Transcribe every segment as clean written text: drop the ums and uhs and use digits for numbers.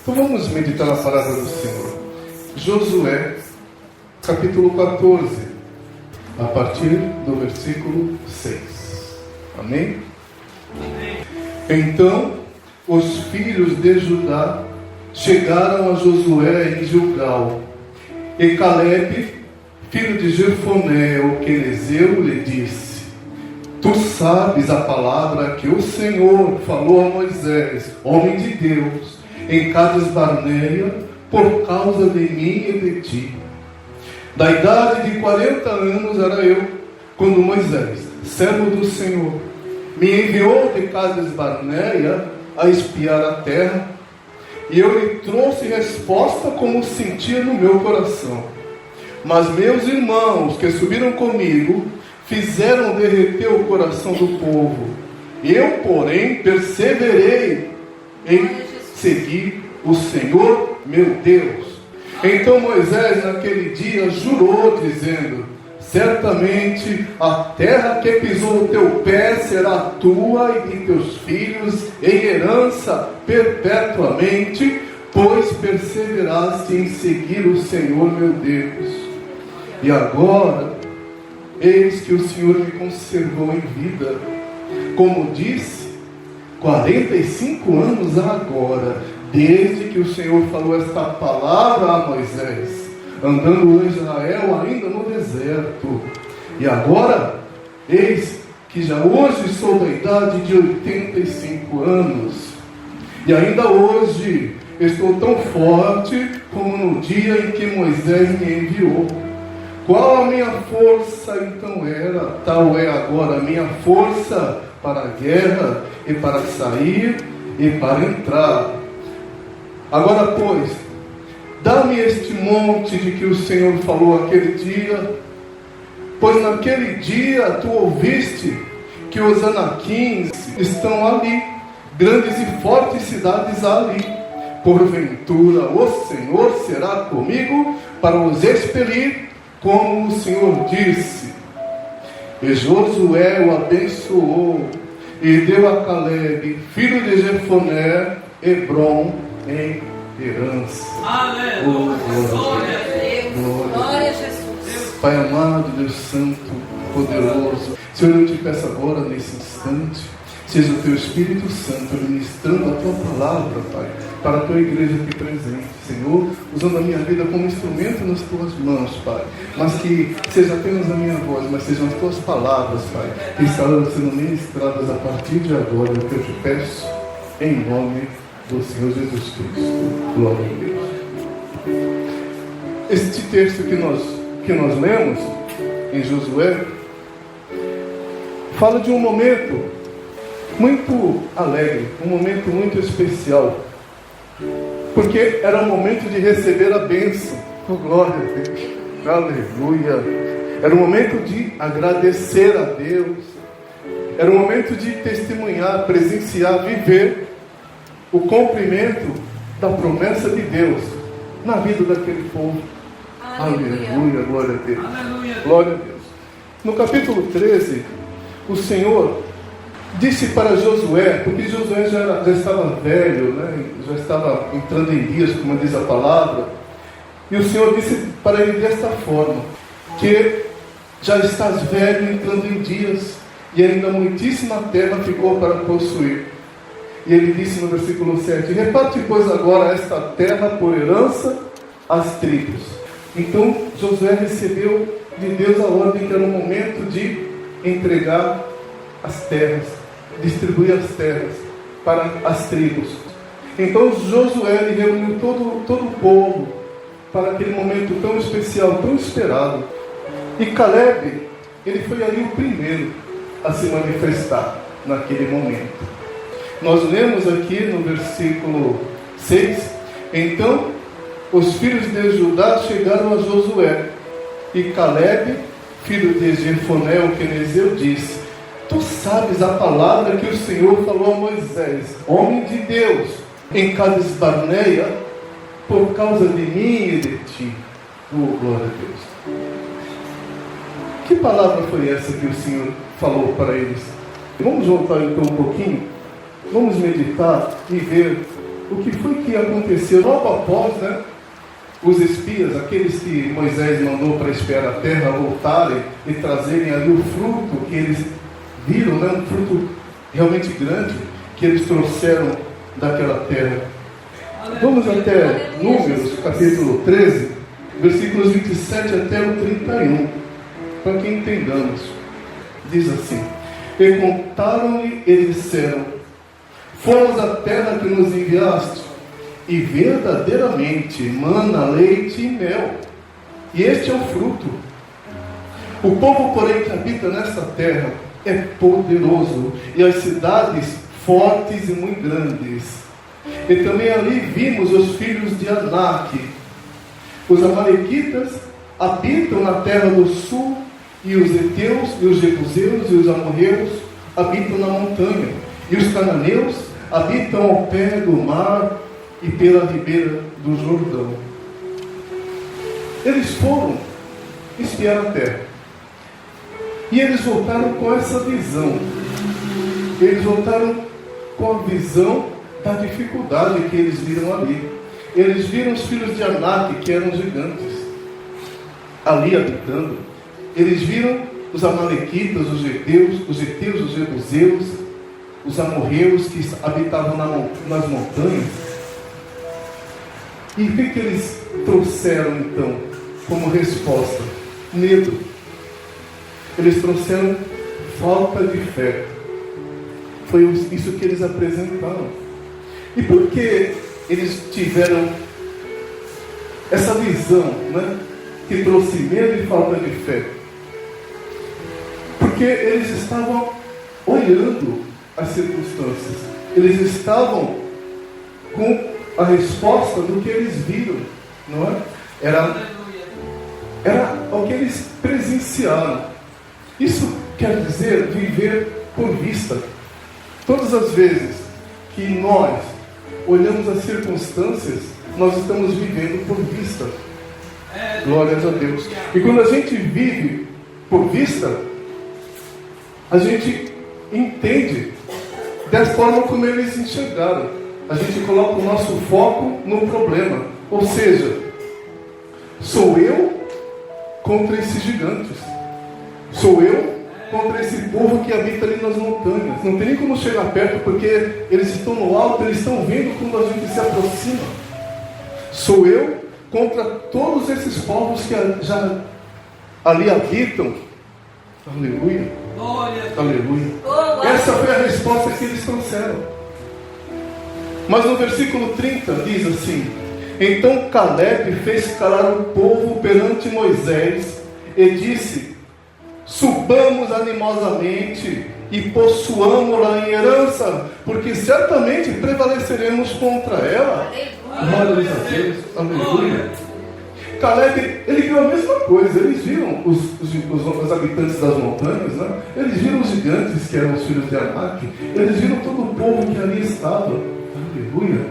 Então vamos meditar na palavra do Senhor. Josué, capítulo 14, a partir do versículo 6. Amém? Então os filhos de Judá chegaram a Josué em Gilgal, e Calebe, filho de Jefoné, o quenezeu, lhe disse: Tu sabes a palavra que o Senhor falou a Moisés, homem de Deus, em Cades Barneia, por causa de mim e de ti. Da idade de 40 anos era eu, quando Moisés, servo do Senhor, me enviou de Cades Barneia a espiar a terra, e eu lhe trouxe resposta como sentia no meu coração. Mas meus irmãos que subiram comigo fizeram derreter o coração do povo. Eu, porém, perseverei em seguir o Senhor meu Deus. Então Moisés naquele dia jurou, dizendo: certamente a terra que pisou o teu pé será tua e de teus filhos em herança perpetuamente, pois perseveraste em seguir o Senhor meu Deus. E agora, eis que o Senhor me conservou em vida, como disse, 45 anos agora, desde que o Senhor falou esta palavra a Moisés, andando em Israel ainda no deserto. E agora, eis que já hoje sou da idade de 85 anos, e ainda hoje estou tão forte como no dia em que Moisés me enviou. Qual a minha força então era, tal é agora a minha força para a guerra, e para sair, e para entrar. Agora, pois, dá-me este monte de que o Senhor falou aquele dia, pois naquele dia tu ouviste que os anaquins estão ali, grandes e fortes cidades ali. Porventura o Senhor será comigo para os expelir, como o Senhor disse. E Josué o abençoou e deu a Calebe, filho de Jefoné, Hebrom em herança. Aleluia! Glória a Deus! Glória a Jesus! Pai amado, Deus santo, poderoso, Senhor, eu te peço agora, nesse instante, seja o teu Espírito Santo ministrando a tua palavra, Pai, para a tua igreja aqui presente, Senhor, usando a minha vida como instrumento nas tuas mãos, Pai, mas que seja apenas a minha voz, mas sejam as tuas palavras, Pai, que estarão sendo ministradas a partir de agora, é o que eu te peço, em nome do Senhor Jesus Cristo. Glória a Deus. Este texto que nós lemos em Josué fala de um momento muito alegre, um momento muito especial, porque era o momento de receber a bênção. Oh, glória a Deus, aleluia. Era o momento de agradecer a Deus, era o momento de testemunhar, presenciar, viver o cumprimento da promessa de Deus na vida daquele povo. Aleluia, glória a Deus. Aleluia. Glória a Deus. No capítulo 13, o Senhor disse para Josué, porque Josué já estava velho, né? Já estava entrando em dias, como diz a palavra, e o Senhor disse para ele desta forma: que já estás velho, entrando em dias, e ainda muitíssima terra ficou para possuir. E ele disse no versículo 7: reparte, pois, agora esta terra por herança às tribos. Então Josué recebeu de Deus a ordem que era o momento de entregar as terras, distribuir as terras para as tribos. Então Josué reuniu todo o povo para aquele momento tão especial, tão esperado. E Calebe, ele foi ali o primeiro a se manifestar naquele momento. Nós lemos aqui no versículo 6: então os filhos de Judá chegaram a Josué, e Calebe, filho de Jefoné, o quenezeu, disse: tu sabes a palavra que o Senhor falou a Moisés, homem de Deus, em Cades Barneia, por causa de mim e de ti. Oh, glória a Deus. Que palavra foi essa que o Senhor falou para eles? Vamos voltar então um pouquinho. Vamos meditar e ver o que foi que aconteceu logo após, né? Os espias, aqueles que Moisés mandou para espiar a terra, voltarem e trazerem ali o fruto que eles viram, né? Um fruto realmente grande que eles trouxeram daquela terra. Vamos até Números, capítulo 13, versículos 27 até o 31, para que entendamos. Diz assim: e contaram-lhe e disseram: fomos à terra que nos enviaste, e verdadeiramente mana leite e mel, e este é o fruto. O povo, porém, que habita nesta terra é poderoso, e as cidades fortes e muito grandes. E também ali vimos os filhos de Anak. Os amalequitas habitam na terra do sul, e os heteus, e os jebuseus, e os amorreus habitam na montanha, e os cananeus habitam ao pé do mar e pela ribeira do Jordão. Eles foram espiar a terra, e eles voltaram com essa visão. Eles voltaram com a visão da dificuldade que eles viram ali. Eles viram os filhos de Anak, que eram gigantes, ali habitando. Eles viram os amalequitas, os heteus, os jebuseus, os amorreus que habitavam nas montanhas. E o que eles trouxeram então como resposta? Medo. Eles trouxeram falta de fé. Foi isso que eles apresentaram. E por que eles tiveram essa visão, né, que trouxe medo e falta de fé? Porque eles estavam olhando as circunstâncias. Eles estavam com a resposta do que eles viram, não é? Era o que eles presenciaram. Isso quer dizer viver por vista. Todas as vezes que nós olhamos as circunstâncias, nós estamos vivendo por vista. Glórias a Deus. E quando a gente vive por vista, a gente entende da forma como eles enxergaram. A gente coloca o nosso foco no problema. Ou seja, sou eu contra esses gigantes. Sou eu contra esse povo que habita ali nas montanhas. Não tem nem como chegar perto, porque eles estão no alto, eles estão vendo quando a gente se aproxima. Sou eu contra todos esses povos que já ali habitam. Aleluia. Aleluia. Essa foi a resposta que eles trouxeram. Mas no versículo 30 diz assim: então Caleb fez calar o povo perante Moisés e disse: subamos animosamente e possuamo-la em herança, porque certamente prevaleceremos contra ela. Glória a Deus. Aleluia. Caleb, ele viu a mesma coisa. Eles viram os habitantes das montanhas, né? Eles viram os gigantes, que eram os filhos de Anak. Eles viram todo o povo que ali estava. Aleluia.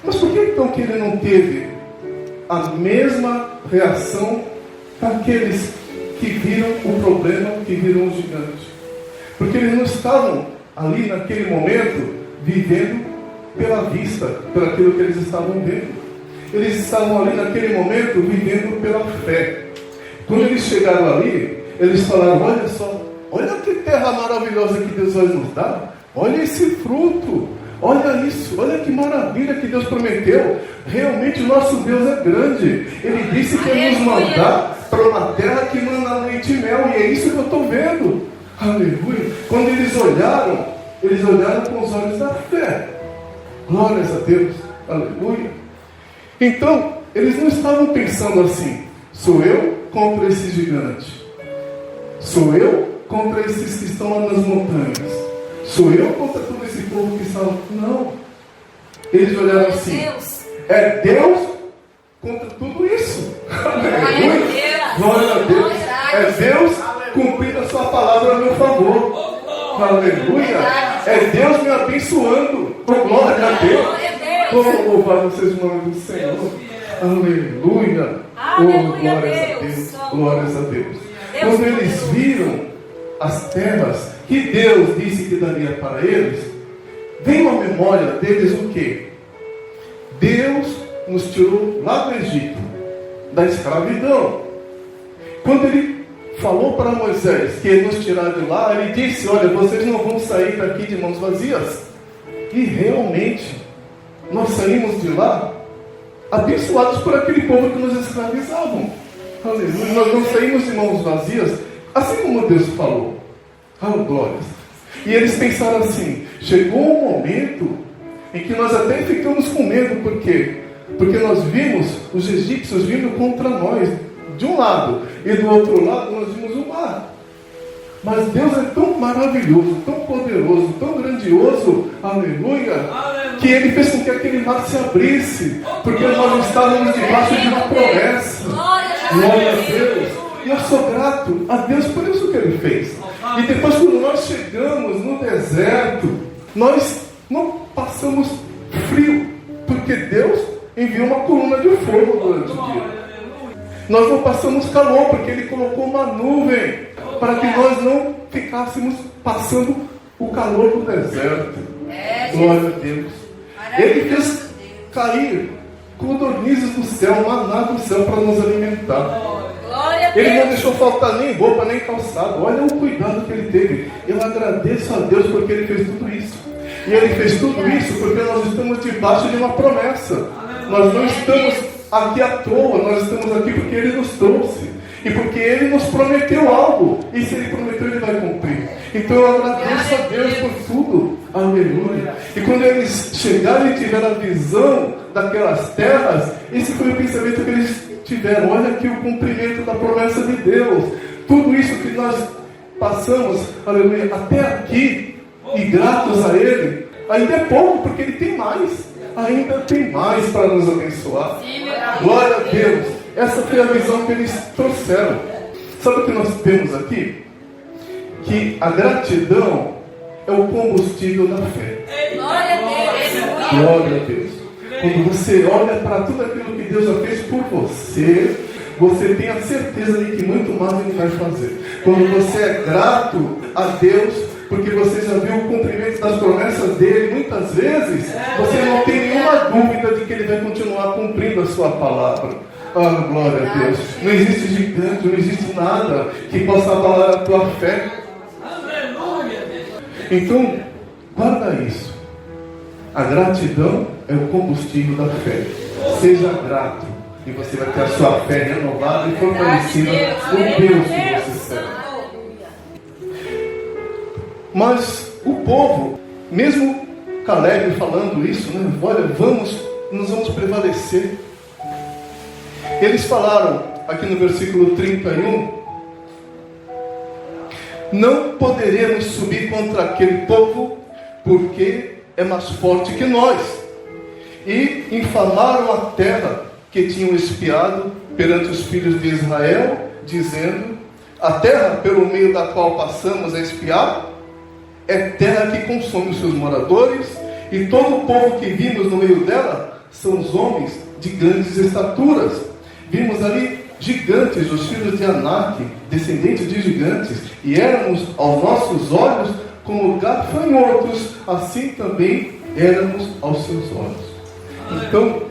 Mas por que então que ele não teve a mesma reação daqueles que viram o problema, que viram os gigantes? Porque eles não estavam ali naquele momento vivendo pela vista, por aquilo que eles estavam vendo. Eles estavam ali naquele momento vivendo pela fé. Quando eles chegaram ali, eles falaram: olha só, olha que terra maravilhosa que Deus vai nos dar. Olha esse fruto, olha isso, olha que maravilha que Deus prometeu. Realmente o nosso Deus é grande. Ele disse que ia nos mandar para uma terra que manda leite e mel, e é isso que eu estou vendo. Aleluia. Quando eles olharam com os olhos da fé. Glórias a Deus. Aleluia. Então, eles não estavam pensando assim: sou eu contra esse gigante, sou eu contra esses que estão lá nas montanhas, sou eu contra todo esse povo que está lá. Não. Eles olharam assim: é Deus contra tudo isso. Aleluia. Glória a Deus. É Deus cumprindo a sua palavra a meu favor. Aleluia. É Deus me abençoando. Glória a Deus. Como louvar vocês o nome do Senhor. Aleluia. Oh, glórias a Deus. Glórias a Deus. Quando eles viram as terras que Deus disse que daria para eles, veio à memória deles o quê? Deus nos tirou lá do Egito, da escravidão. Quando Ele falou para Moisés que ia nos tirar de lá, Ele disse: olha, vocês não vão sair daqui de mãos vazias. E realmente, nós saímos de lá abençoados por aquele povo que nos escravizavam. Aleluia. Nós não saímos de mãos vazias, assim como Deus falou. Glórias. E eles pensaram assim: chegou um momento em que nós até ficamos com medo. Por quê? Porque nós vimos os egípcios vindo contra nós de um lado, e do outro lado nós vimos o mar. Mas Deus é tão maravilhoso, tão poderoso, tão grandioso, aleluia, que Ele fez com que aquele mar se abrisse, porque nós estávamos debaixo de uma promessa. Glória a Deus. E eu sou grato a Deus por isso que Ele fez. E depois, quando nós chegamos no deserto, nós não passamos frio, porque Deus enviou uma coluna de fogo durante o dia. Nós não passamos calor, porque Ele colocou uma nuvem para que nós não ficássemos passando o calor do deserto. Glória a Deus. Ele fez cair codornizes do céu, maná do céu para nos alimentar. Ele não deixou faltar nem roupa, nem calçado. Olha o cuidado que Ele teve. Eu agradeço a Deus porque Ele fez tudo isso. E Ele fez tudo isso porque nós estamos debaixo de uma promessa. Nós não estamos aqui à toa, nós estamos aqui porque Ele nos trouxe. E porque Ele nos prometeu algo. E se Ele prometeu, Ele vai cumprir. Então eu agradeço a Deus por tudo. Aleluia. E quando eles chegaram e tiveram a visão daquelas terras, esse foi o pensamento que eles tiveram. Olha aqui o cumprimento da promessa de Deus. Tudo isso que nós passamos, aleluia, até aqui, e gratos a Ele, ainda é pouco, porque Ele tem mais. Ainda tem mais para nos abençoar. Glória a Deus. Essa foi a visão que eles trouxeram. Sabe o que nós temos aqui? Que a gratidão é o combustível da fé. Glória a Deus. Glória a Deus. Quando você olha para tudo aquilo que Deus já fez por você, você tem a certeza de que muito mais Ele vai fazer. Quando você é grato a Deus, porque você já viu o cumprimento das promessas dEle, muitas vezes você não tem nenhuma dúvida de que Ele vai continuar cumprindo a sua palavra. Glória a Deus. Não existe gigante, não existe nada que possa abalar a tua fé. Então, guarda isso. A gratidão é o combustível da fé. Seja grato e você vai ter a sua fé renovada e fortalecida no Deus que você serve. Mas o povo, mesmo Caleb falando isso, né? Olha, nós vamos prevalecer. Eles falaram aqui no versículo 31: não poderemos subir contra aquele povo, porque é mais forte que nós. E infamaram a terra que tinham espiado perante os filhos de Israel, dizendo: a terra pelo meio da qual passamos a espiar é terra que consome os seus moradores, e todo o povo que vimos no meio dela são os homens de grandes estaturas. Vimos ali gigantes, os filhos de Anak, descendentes de gigantes, e éramos aos nossos olhos como gafanhotos, assim também éramos aos seus olhos. Então,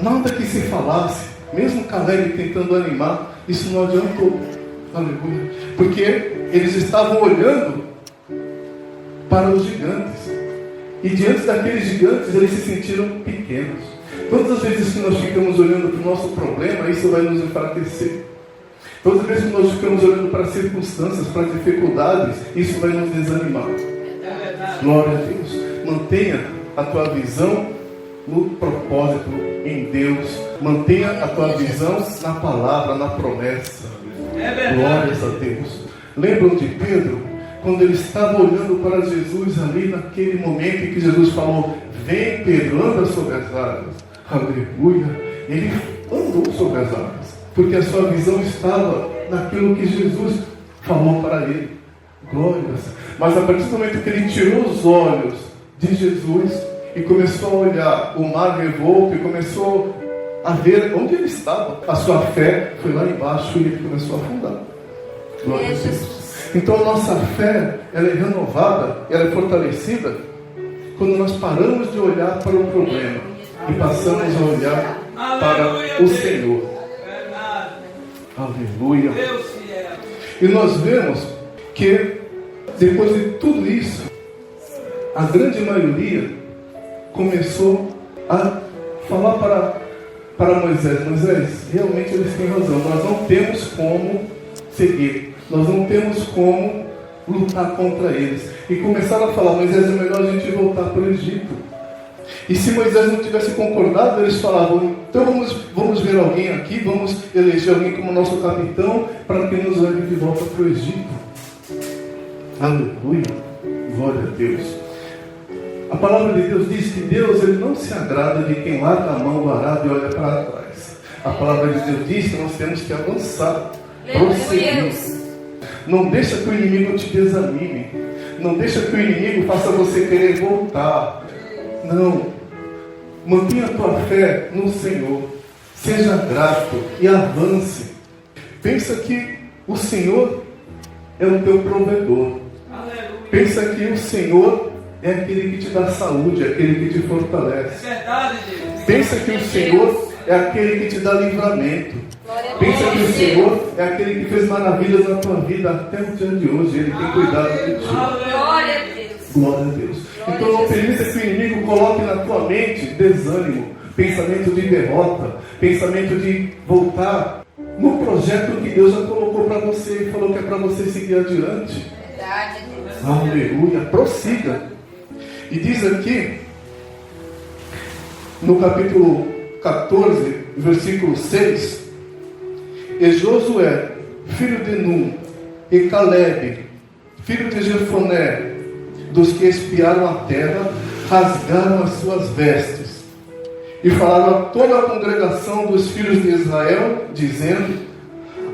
nada que se falasse, mesmo Caleb tentando animar, isso não adiantou. Aleluia. Porque eles estavam olhando para os gigantes, e diante daqueles gigantes eles se sentiram pequenos. Todas as vezes que nós ficamos olhando para o nosso problema, isso vai nos enfraquecer. Todas as vezes que nós ficamos olhando para as circunstâncias, para as dificuldades, isso vai nos desanimar. Glória a Deus. Mantenha a tua visão no propósito, em Deus. Mantenha a tua visão na palavra, na promessa. Glórias a Deus. Lembram de Pedro? Quando ele estava olhando para Jesus ali naquele momento em que Jesus falou: vem Pedro, anda sobre as águas. Aleluia. Ele andou sobre as águas, porque a sua visão estava naquilo que Jesus falou para ele. Glórias. Mas a partir do momento que ele tirou os olhos de Jesus e começou a olhar o mar revolto e começou a ver onde ele estava, a sua fé foi lá embaixo e ele começou a afundar. Glória a Deus. Então a nossa fé, ela é renovada, ela é fortalecida quando nós paramos de olhar para o problema e passamos a olhar para o Senhor. Aleluia. E nós vemos que depois de tudo isso, a grande maioria começou a falar para Moisés: Moisés, realmente eles têm razão, nós não temos como seguir, nós não temos como lutar contra eles. E começaram a falar: Moisés, é melhor a gente voltar para o Egito. E se Moisés não tivesse concordado, eles falavam: então vamos ver alguém aqui, vamos eleger alguém como nosso capitão para que nos leve de volta para o Egito. Aleluia, glória a Deus. A palavra de Deus diz que Deus, ele não se agrada de quem larga a mão do arado e olha para trás. A palavra de Deus diz que nós temos que avançar, prosseguir. Não deixa que o inimigo te desanime. Não deixa que o inimigo faça você querer voltar. Não. Mantenha a tua fé no Senhor. Seja grato e avance. Pensa que o Senhor é o teu provedor. Pensa que o Senhor é aquele que te dá saúde, é aquele que te fortalece. Pensa que o Senhor é aquele que te dá livramento. Pensa que o Senhor é aquele que fez maravilhas na tua vida até o dia de hoje. Ele tem cuidado de ti. Glória a Deus. Glória a Deus. Então não permita que o inimigo coloque na tua mente desânimo, pensamento de derrota, pensamento de voltar no projeto que Deus já colocou para você e falou que é para você seguir adiante. Verdade, Deus. Aleluia. Prossiga. E diz aqui, no capítulo 14, versículo 6, e Josué, filho de Nun, e Caleb, filho de Jefoné, dos que espiaram a terra, rasgaram as suas vestes e falaram a toda a congregação dos filhos de Israel, dizendo: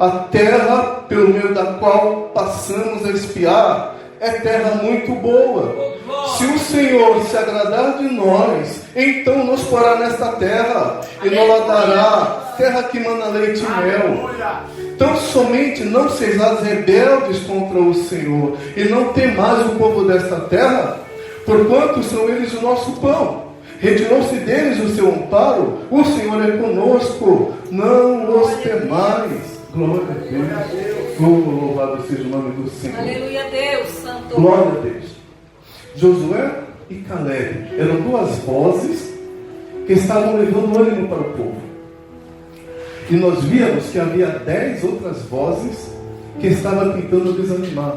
a terra pelo meio da qual passamos a espiar é terra muito boa. Se o Senhor se agradar de nós, então nos porá nesta terra e nos dará terra que mana leite e mel. Então somente não sejais rebeldes contra o Senhor e não temais o povo desta terra, porquanto são eles o nosso pão. Retirou-se deles o seu amparo, o Senhor é conosco, não os temais. Glória a Deus. Louvado seja o nome do Senhor. Aleluia, Deus Santo. Glória a Deus. Josué e Caleb eram duas vozes que estavam levando ânimo para o povo. E nós víamos que havia 10 outras vozes que estavam tentando desanimar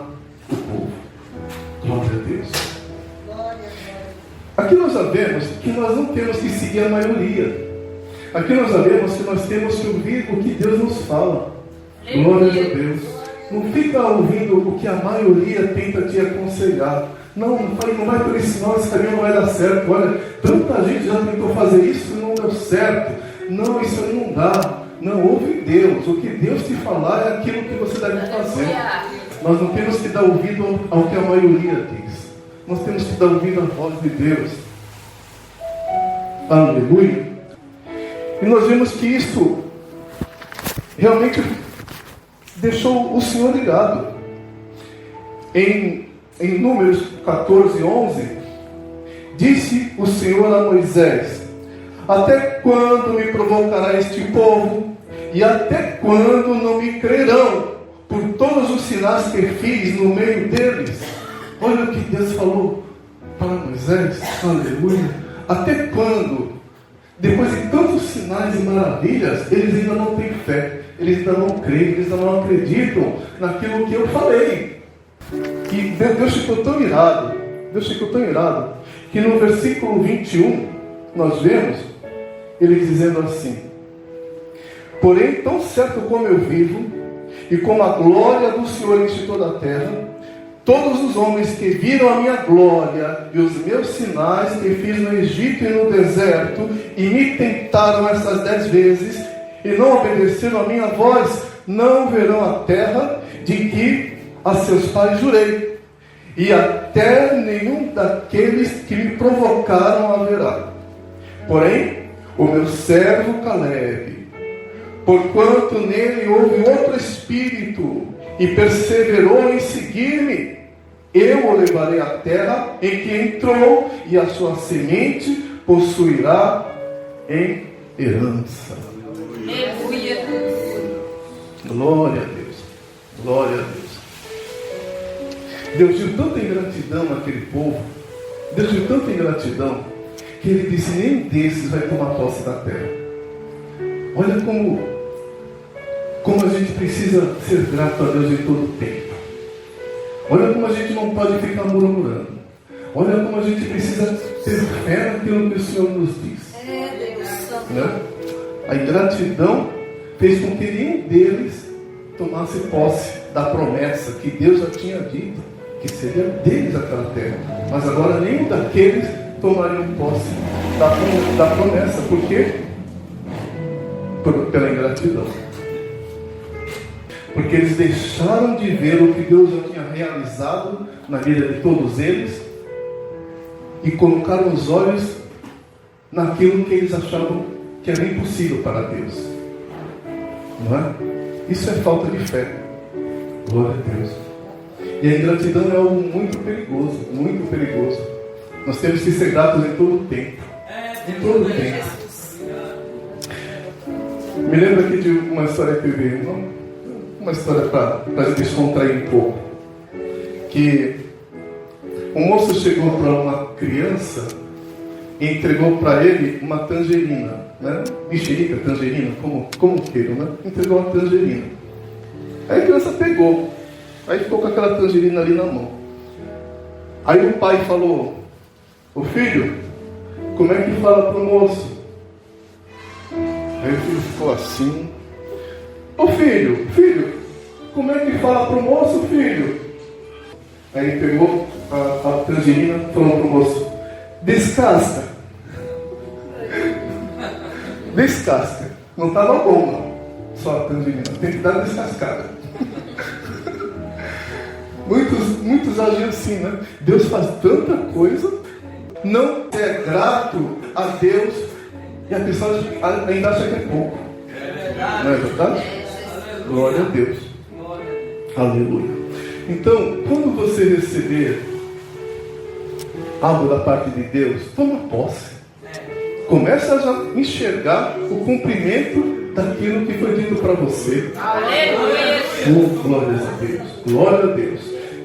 o povo. Glória a Deus. Aqui nós sabemos que nós não temos que seguir a maioria. Aqui nós sabemos que nós temos que ouvir o que Deus nos fala. Glória a Deus. Não fica ouvindo o que a maioria tenta te aconselhar. Não vai por esse não, esse caminho não vai dar certo. Olha, tanta gente já tentou fazer isso e não deu certo. Não, isso aí não dá. Não, ouve Deus. O que Deus te falar é aquilo que você deve fazer. Nós não temos que dar ouvido ao que a maioria diz. Nós temos que dar ouvido à voz de Deus. Aleluia. E nós vemos que isso realmente deixou o Senhor ligado. Em Números 14, 11, disse o Senhor a Moisés: até quando me provocará este povo? E até quando não me crerão por todos os sinais que fiz no meio deles? Olha o que Deus falou para Moisés. Aleluia. Até quando? Depois de tantos sinais e maravilhas, eles ainda não têm fé, eles ainda não creem, eles ainda não acreditam naquilo que eu falei. E Deus ficou tão irado, que no versículo 21, nós vemos ele dizendo assim: porém, tão certo como eu vivo, e como a glória do Senhor enche toda a terra, todos os homens que viram a minha glória e os meus sinais que fiz no Egito e no deserto, e me tentaram essas 10 vezes, e não obedeceram a minha voz, não verão a terra de que a seus pais jurei, e até nenhum daqueles que me provocaram haverá. Porém, o meu servo Caleb, porquanto nele houve outro espírito, e perseverou em seguir-me, Eu o levarei à terra em que entrou, e a sua semente possuirá em herança. Aleluia. Glória a Deus. Glória a Deus. Deus viu tanta ingratidão naquele povo. Deus viu tanta ingratidão que ele disse: nenhum desses vai tomar posse da terra. Olha como a gente precisa ser grato a Deus em todo o tempo. Olha como a gente não pode ficar murmurando. Olha como a gente precisa ter fé naquilo que o Senhor nos diz. Né? A ingratidão fez com que nenhum deles tomasse posse da promessa que Deus já tinha dito, que seria deles aquela terra. Mas agora nenhum daqueles tomariam posse da promessa. Por quê? Pela ingratidão. Porque eles deixaram de ver o que Deus já tinha realizado na vida de todos eles e colocaram os olhos naquilo que eles achavam que era impossível para Deus. Não é? Isso é falta de fé. Glória a Deus. E a ingratidão é algo muito perigoso, muito perigoso. Nós temos que ser gratos em todo o tempo. Em todo o tempo. Me lembro aqui de uma história que eu vi, uma história para a gente descontrair um pouco. Que um moço chegou para uma criança e entregou para ele uma tangerina, né? Mexerica, tangerina, como queiram, né? Entregou uma tangerina. Aí a criança pegou, aí ficou com aquela tangerina ali na mão. Aí o pai falou: ô filho, como é que fala pro moço? Aí o filho ficou assim: ô filho, como é que fala pro moço, filho? Aí ele pegou a tangerina e falou pro moço: descasca. Descasca. Não estava bom, não. Só a tangerina. Tem que dar descascada. Muitos agem assim, né? Deus faz tanta coisa, não é grato a Deus e a pessoa ainda acha que é pouco. Não é verdade? Glória a Deus. Aleluia. Então, quando você receber algo da parte de Deus, toma posse. Começa a já enxergar o cumprimento daquilo que foi dito para você. Aleluia. Glória a Deus. Glória a Deus.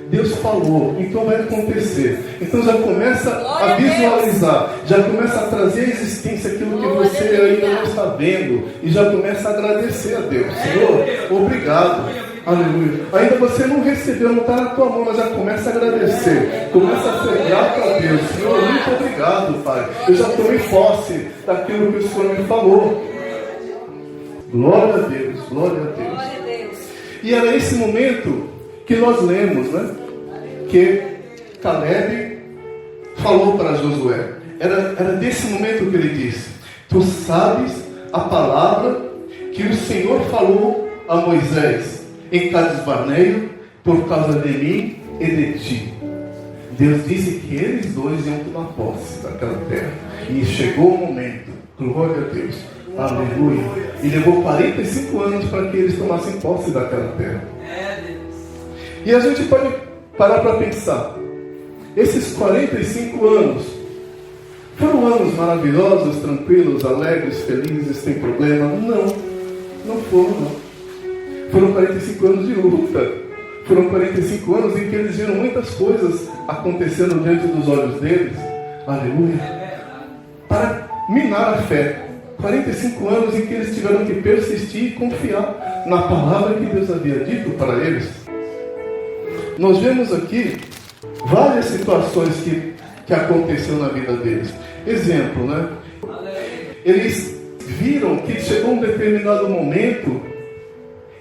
Deus falou, então vai acontecer. Então já começa a visualizar, já começa a trazer à existência aquilo que você ainda não está vendo, e já começa a agradecer a Deus. Senhor, obrigado. Aleluia. Ainda você não recebeu, não está na tua mão, mas já começa a agradecer. Começa a ser grato a Deus. Senhor, muito obrigado, Pai. Eu já tomei posse daquilo que o Senhor me falou. Glória a Deus, glória a Deus. E era esse momento que nós lemos, né? Que Caleb falou para Josué. Era desse momento que ele disse: tu sabes a palavra que o Senhor falou a Moisés em Cades Barneio por causa de mim e de ti. Deus disse que eles dois iam tomar posse daquela terra. E chegou o momento. Glória a Deus. Aleluia. E levou 45 anos para que eles tomassem posse daquela terra. E a gente pode parar para pensar: esses 45 anos foram anos maravilhosos, tranquilos, alegres, felizes, sem problema? Não foram, não. Foram 45 anos de luta. Foram 45 anos em que eles viram muitas coisas acontecendo diante dos olhos deles. Aleluia. Para minar a fé. 45 anos em que eles tiveram que persistir e confiar na palavra que Deus havia dito para eles. Nós vemos aqui várias situações que aconteceram na vida deles. Exemplo, né? Eles viram que chegou um determinado momento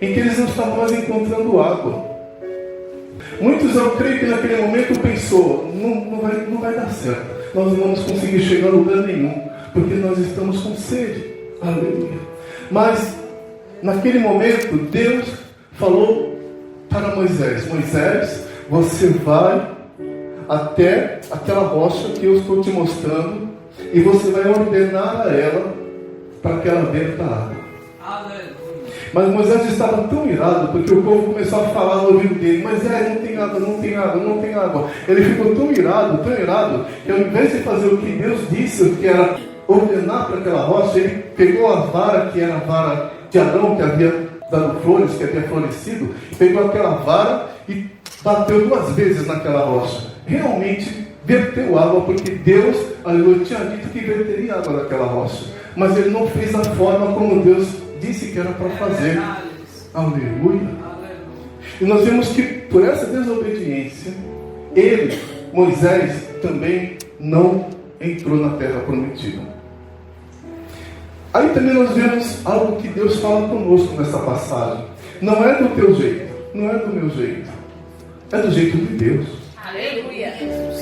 em que eles não estavam mais encontrando água. Muitos, eu creio que naquele momento pensou: não vai dar certo. Nós não vamos conseguir chegar a lugar nenhum, porque nós estamos com sede. Aleluia. Mas naquele momento Deus falou para Moisés: Moisés, você vai até aquela rocha que eu estou te mostrando, e você vai ordenar a ela para que ela verta água. Aleluia. Mas Moisés estava tão irado, porque o povo começou a falar no ouvido dele: mas não tem água, não tem água, não tem água. Ele ficou tão irado, que ao invés de fazer o que Deus disse, que era ordenar para aquela rocha, ele pegou a vara, que era a vara de Arão, que havia dado flores, que havia florescido, pegou aquela vara e bateu 2 vezes naquela rocha. Realmente verteu água, porque Deus, aleluia, tinha dito que verteria água daquela rocha. Mas ele não fez da forma como Deus disse que era para fazer. Aleluia. E nós vemos que por essa desobediência, ele, Moisés, também não entrou na terra prometida. Aí também nós vemos algo que Deus fala conosco nessa passagem. Não é do teu jeito, não é do meu jeito, é do jeito de Deus. Aleluia.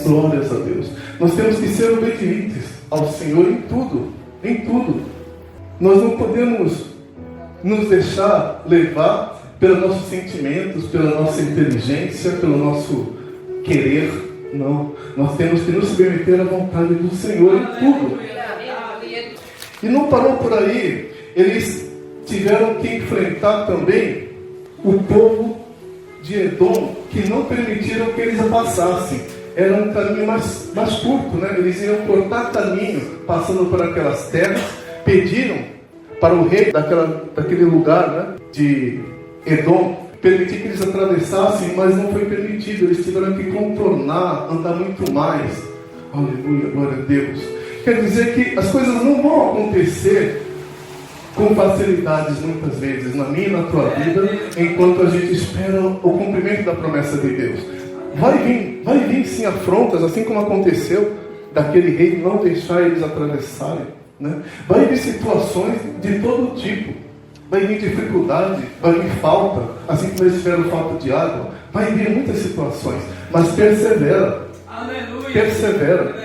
Glórias a Deus. Nós temos que ser obedientes ao Senhor em tudo, em tudo. Nós não podemos nos deixar levar pelos nossos sentimentos, pela nossa inteligência, pelo nosso querer. Não. Nós temos que nos submeter à vontade do Senhor em tudo. E não parou por aí. Eles tiveram que enfrentar também o povo de Edom, que não permitiram que eles passassem. Era um caminho mais curto, né? Eles iam cortar caminho, passando por aquelas terras. Pediram para o rei daquele lugar, né, de Edom, permitir que eles atravessassem, mas não foi permitido. Eles tiveram que contornar, andar muito mais. Aleluia, glória a Deus. Quer dizer que as coisas não vão acontecer com facilidades muitas vezes na minha e na tua vida, enquanto a gente espera o cumprimento da promessa de Deus. Vai vir sim afrontas, assim como aconteceu daquele rei não deixar eles atravessarem, né? Vai vir situações de todo tipo. Vai vir dificuldade, vai vir falta, assim como eles tiveram falta de água. Vai vir muitas situações, mas persevera. Aleluia. Persevera.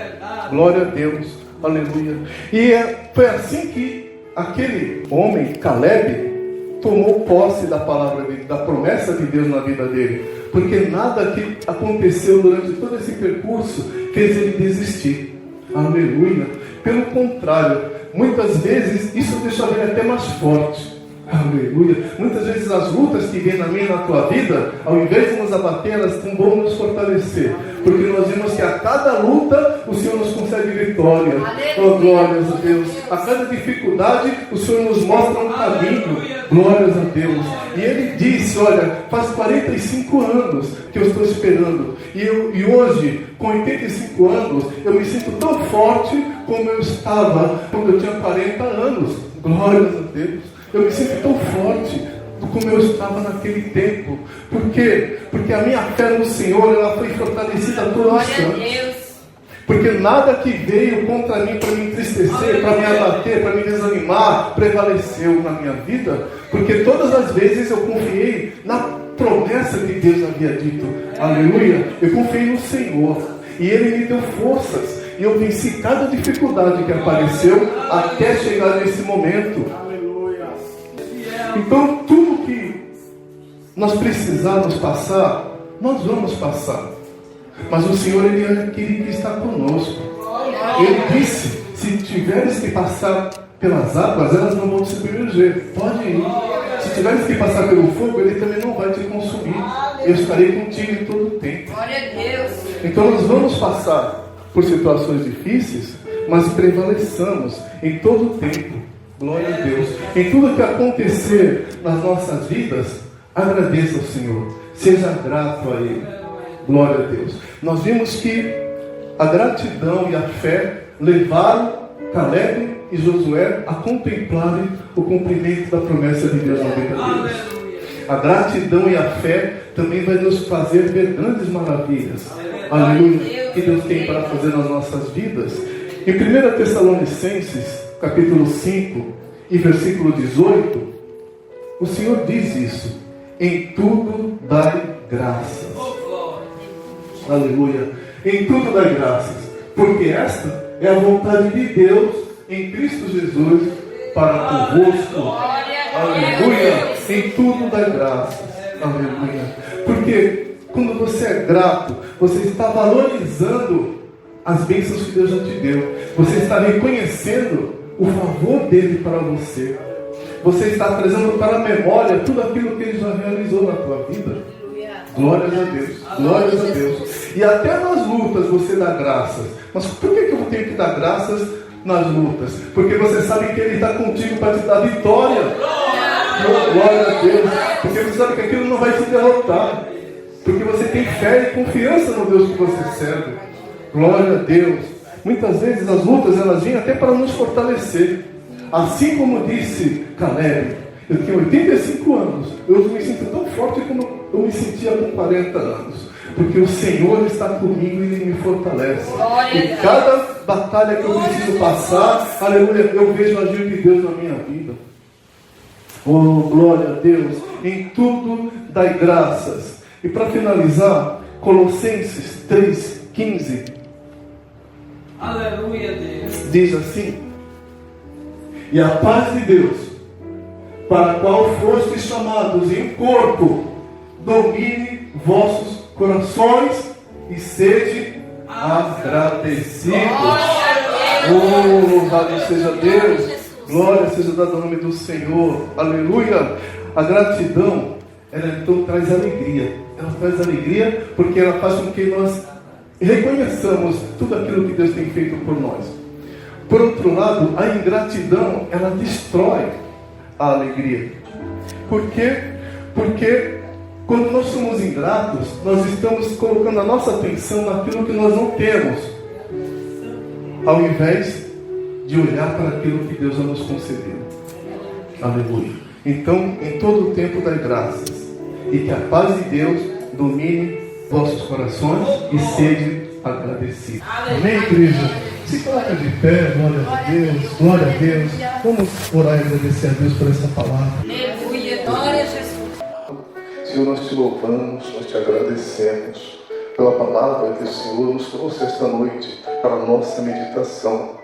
Glória a Deus. Aleluia. E foi assim que aquele homem, Caleb, tomou posse da palavra da promessa de Deus na vida dele. Porque nada que aconteceu durante todo esse percurso fez ele desistir. Aleluia. Pelo contrário, muitas vezes isso deixa ele até mais forte. Aleluia. Muitas vezes as lutas que vêm na minha e na tua vida, ao invés de nos abater, elas vão nos fortalecer. Porque nós vemos que a cada luta o Senhor nos concede vitória. Oh, glórias a Deus. A cada dificuldade o Senhor nos mostra um caminho. Glórias a Deus. E ele disse: olha, faz 45 anos que eu estou esperando. E hoje, com 85 anos, eu me sinto tão forte como eu estava quando eu tinha 40 anos. Glórias a Deus. Eu me sinto tão forte como eu estava naquele tempo. Por quê? Porque a minha fé no Senhor, ela foi fortalecida a todo instante. Porque nada que veio contra mim para me entristecer, para me abater, para me desanimar, prevaleceu na minha vida. Porque todas as vezes eu confiei na promessa que Deus havia dito. Aleluia. Eu confiei no Senhor. E Ele me deu forças. E eu venci cada dificuldade que apareceu até chegar nesse momento. Então, tudo que nós precisarmos passar, nós vamos passar. Mas o Senhor, Ele é aquele que está conosco. Ele disse: se tiveres que passar pelas águas, elas não vão te submergir. Pode ir. Se tiveres que passar pelo fogo, Ele também não vai te consumir. Eu estarei contigo em todo o tempo. Glória a Deus. Então, nós vamos passar por situações difíceis, mas prevaleçamos em todo o tempo. Glória a Deus. Em tudo que acontecer nas nossas vidas, agradeça ao Senhor. Seja grato a Ele. Glória a Deus. Nós vimos que a gratidão e a fé levaram Caleb e Josué a contemplarem o cumprimento da promessa de Deus na vida deles. A gratidão e a fé também vai nos fazer ver grandes maravilhas. Aleluia. Que Deus tem para fazer nas nossas vidas. Em 1 Tessalonicenses, capítulo 5 e versículo 18, o Senhor diz isso: em tudo dai graças. Aleluia. Em tudo dai graças, porque esta é a vontade de Deus em Cristo Jesus para convosco. Aleluia. Em tudo dai graças. Aleluia. Porque quando você é grato, você está valorizando as bênçãos que Deus já te deu. Você está reconhecendo o favor dele para você. você está trazendo para a memória tudo aquilo que Ele já realizou na tua vida. Glórias a Deus, glórias a Deus. E até nas lutas você dá graças. Mas por que eu tenho que dar graças nas lutas? Porque você sabe que Ele está contigo para te dar vitória. Glória a Deus. Porque você sabe que aquilo não vai te derrotar. Porque você tem fé e confiança no Deus que você serve. Glória a Deus. Muitas vezes as lutas elas vêm até para nos fortalecer. Assim como disse Caleb, eu tenho 85 anos, eu me sinto tão forte como eu me sentia com 40 anos. Porque o Senhor está comigo e Ele me fortalece. E cada batalha que eu preciso passar, aleluia, eu vejo o agir de Deus na minha vida. Oh, glória a Deus. Em tudo dai graças. E para finalizar, Colossenses 3,15. Aleluia, Deus. Diz assim: e a paz de Deus, para a qual fostes chamados em corpo, domine vossos corações e sede agradecidos. Oh, louvado seja Deus. Glória seja dada ao nome do Senhor. Aleluia. A gratidão, ela então traz alegria. Ela traz alegria porque ela faz com que nós reconheçamos tudo aquilo que Deus tem feito por nós. Por outro lado, a ingratidão, ela destrói a alegria. Por quê? Porque quando nós somos ingratos, nós estamos colocando a nossa atenção naquilo que nós não temos, ao invés de olhar para aquilo que Deus já nos concedeu. Aleluia. Então, em todo o tempo dai graças, e que a paz de Deus domine vossos corações e sede agradecidos. Amém, igreja? Se coloca de pé, glória a Deus, glória a Deus. Vamos orar e agradecer a Deus por essa palavra. Aleluia, glória a Jesus. Senhor, nós te louvamos, nós te agradecemos pela palavra que o Senhor nos trouxe esta noite para a nossa meditação.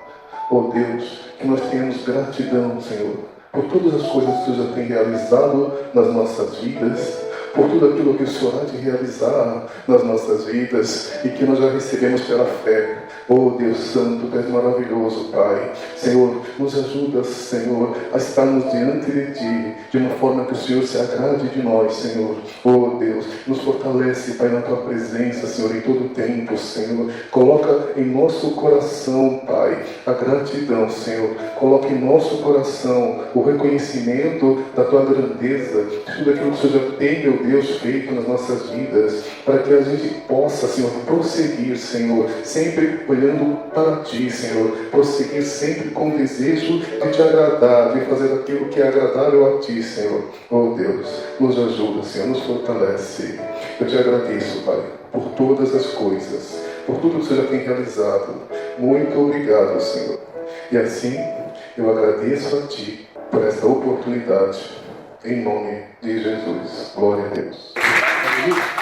Oh Deus, que nós tenhamos gratidão, Senhor, por todas as coisas que o Senhor já tem realizado nas nossas vidas, por tudo aquilo que o Senhor há de realizar nas nossas vidas e que nós já recebemos pela fé. Oh Deus Santo, Tu és maravilhoso, Pai. Senhor, nos ajuda, Senhor, a estarmos diante de Ti, de uma forma que o Senhor se agrade de nós, Senhor. Oh Deus, nos fortalece, Pai, na Tua presença, Senhor, em todo o tempo, Senhor. Coloca em nosso coração, Pai, a gratidão, Senhor. Coloca em nosso coração o reconhecimento da Tua grandeza, de tudo aquilo que o Senhor já tem, meu Deus, feito nas nossas vidas, para que a gente possa, Senhor, prosseguir, Senhor, sempre olhando para Ti, Senhor, prosseguir sempre com o desejo de Te agradar, de fazer aquilo que é agradável a Ti, Senhor. Oh Deus, nos ajuda, Senhor, nos fortalece. Eu Te agradeço, Pai, por todas as coisas, por tudo que o Senhor já tem realizado. Muito obrigado, Senhor. E assim, eu agradeço a Ti por esta oportunidade, em nome de Jesus. Glória a Deus. Aleluia.